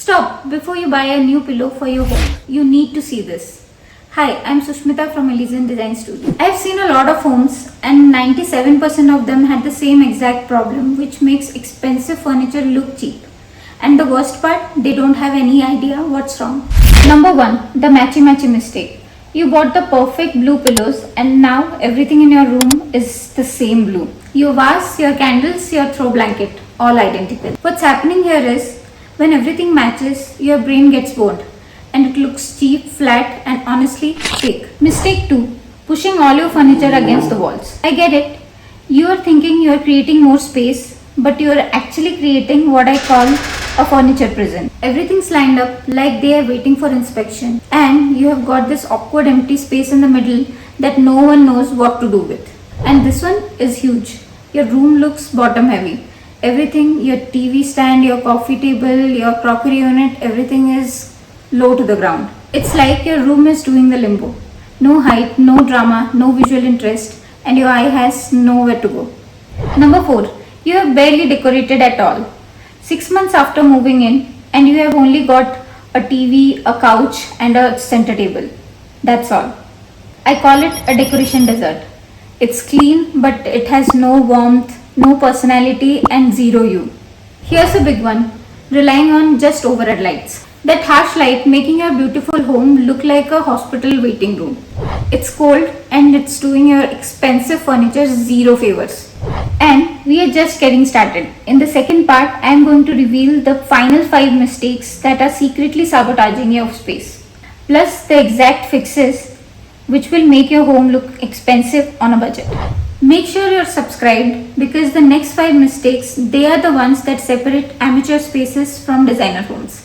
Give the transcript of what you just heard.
Stop before you buy a new pillow for your home. You need to see this. Hi, I'm Sushmita from Elysian Design Studio. I've seen a lot of homes and 97% of them had the same exact problem, which makes expensive furniture look cheap. And the worst part, they don't have any idea what's wrong. Number 1, the matchy mistake. You bought the perfect blue pillows and now everything in your room is the same blue. Your vase, your candles, your throw blanket, all identical. What's happening here is, when everything matches, your brain gets bored and it looks cheap, flat and honestly fake. Mistake 2, pushing all your furniture against the walls. I get it. You are thinking you are creating more space, but you are actually creating what I call a furniture prison. Everything's lined up like they are waiting for inspection, and you have got this awkward empty space in the middle that no one knows what to do with. And this one is huge. Your room looks bottom heavy. Everything, your TV stand, your coffee table, your crockery unit, everything is low to the ground. It's like your room is doing the limbo. No height, no drama, no visual interest, and your eye has nowhere to go. Number 4, you have barely decorated at all. 6 months after moving in, and you have only got a TV, a couch, and a center table. That's all. I call it a decoration desert. It's clean, but it has no warmth, no personality, and zero you. Here's a big one, relying on just overhead lights. That harsh light making your beautiful home look like a hospital waiting room. It's cold and it's doing your expensive furniture zero favors. And we are just getting started. In the second part, I am going to reveal the final 5 mistakes that are secretly sabotaging your space. Plus the exact fixes which will make your home look expensive on a budget. Make sure you're subscribed because the next 5 mistakes, they are the ones that separate amateur spaces from designer homes.